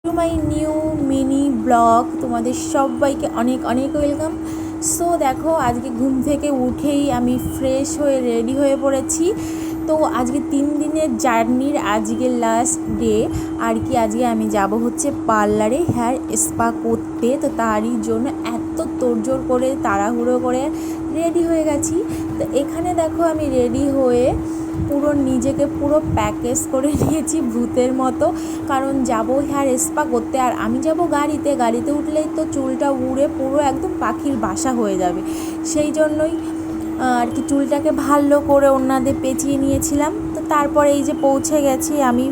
To my new mini blog. তোমাদের সবাইকে অনেক অনেক ওয়েলকাম। সো দেখো, আজকে ঘুম থেকে উঠেই আমি ফ্রেশ হয়ে রেডি হয়ে পড়েছি। তো আজকে 3 দিনের জার্নির আজকে লাস্ট ডে আর কি। আজকে আমি যাব হচ্ছে পার্লারে হেয়ার স্পা করতে। তো তারই জন্য এত তোড়জোড় করে তাড়াহুড়ো করে রেডি হয়ে গেছি। তো এখানে দেখো আমি রেডি হয়ে পুরো নিজেকে পুরো প্যাকেজ করে নিয়েছি ভূতের মতো, কারণ যাব হেয়ার স্পা করতে। আর আমি যাব গাড়িতে উঠলেই তো চুলটা উড়ে পুরো একদম পাখির বাসা হয়ে যাবে। সেই জন্যই আর কি চুলটাকে ভালো করে ওড়না পেঁচিয়ে নিয়েছিলাম। তো তারপর এই যে পৌঁছে গেছি আমি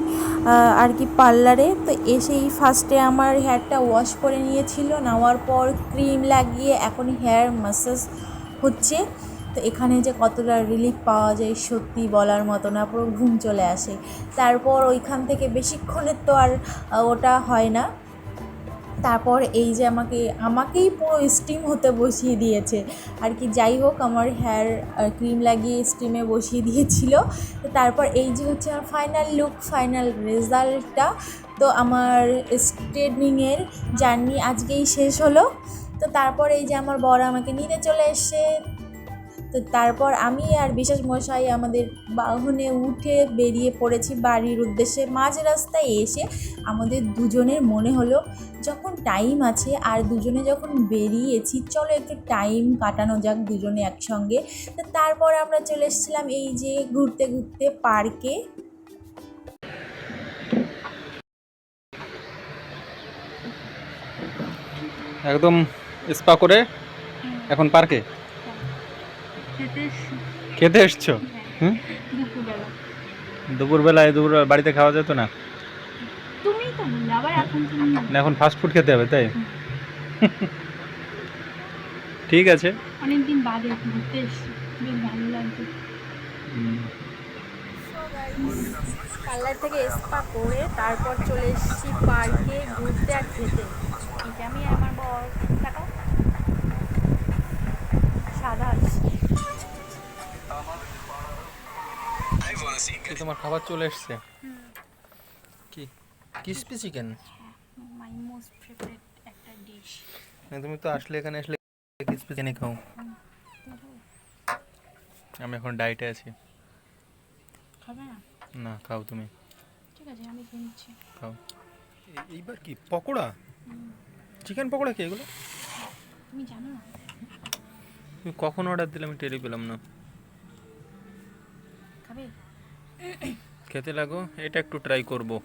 আর কি পার্লারে। তো এসেই ফার্স্টে আমার হেয়ারটা ওয়াশ করে নিয়েছিল, নেওয়ার পর ক্রিম লাগিয়ে এখন হেয়ার ম্যাসাজ হচ্ছে। তো এখানে যে কতটা রিলিফ পাওয়া যায় সত্যি বলার মতো না, পুরো ঘুম চলে আসে। তারপর ওইখান থেকে বেশিক্ষণের তো আর ওটা হয় না। তারপর এই যে আমাকেই পুরো স্টিম হতে বসিয়ে দিয়েছে আর কি। যাই হোক, আমার হেয়ার ক্রিম লাগিয়ে স্টিমে বসিয়ে দিয়েছিল। তো তারপর এই যে হচ্ছে আমার ফাইনাল লুক, ফাইনাল রেজাল্টটা। তো আমার স্ট্রেটনিংয়ের জার্নি আজকেই শেষ হলো। তো তারপর এই যে আমার বর আমাকে নিতে চলে এসছে। তো তারপর আমি আর বিশেষ মশাই আমাদের বাহনে উঠে বেরিয়ে পড়েছি বাড়ির উদ্দেশ্যে। মাঝ রাস্তায় এসে আমাদের দুজনের মনে হলো যখন টাইম আছে আর দুজনে যখন বেরিয়েছি, চলো একটু টাইম কাটানো যাক দুজনে একসঙ্গে। তো তারপর আমরা চলে এসেছিলাম এই যে ঘুরতে ঘুরতে পার্কে। একদম স্পা করে এখন পার্কে খেতে এসছো? হুম, দুপুরবেলায় বাড়িতে খাওয়া যেত না? তুমিই তো বললে আবার এখন তুমি না, এখন ফাস্ট ফুড খেতে হবে তাই? ঠিক আছে। অনেকদিন বাদে ঘুরতে এসেছি, বেশ ভালো লাগছে। পার্লার থেকে স্পা করে তারপর চলে এসেছি পার্কে ঘুরতে আর খেতে। এই যে আমি আর আমার বর টাকা সাদা কি তোমার খাবার চলে এসছে? কি crispy chicken? My most favourite একটা ডিশ। তুমি তো এখানে আসলে ক্রিসপি চিকেনই খাও। আমি এখন ডায়েটে আছি। খাবে না? না, খাও তুমি। ঠিক আছে, আমি কিনছি। খাও। এইবার কি পকোড়া? চিকেন পকোড়া কি এগুলো? তুমি জানো না? তুমি কখন অর্ডার দিলে? আমি টেরি পেলাম না। খাবে? খেতে লাগো, এটা একটু ট্রাই করবো।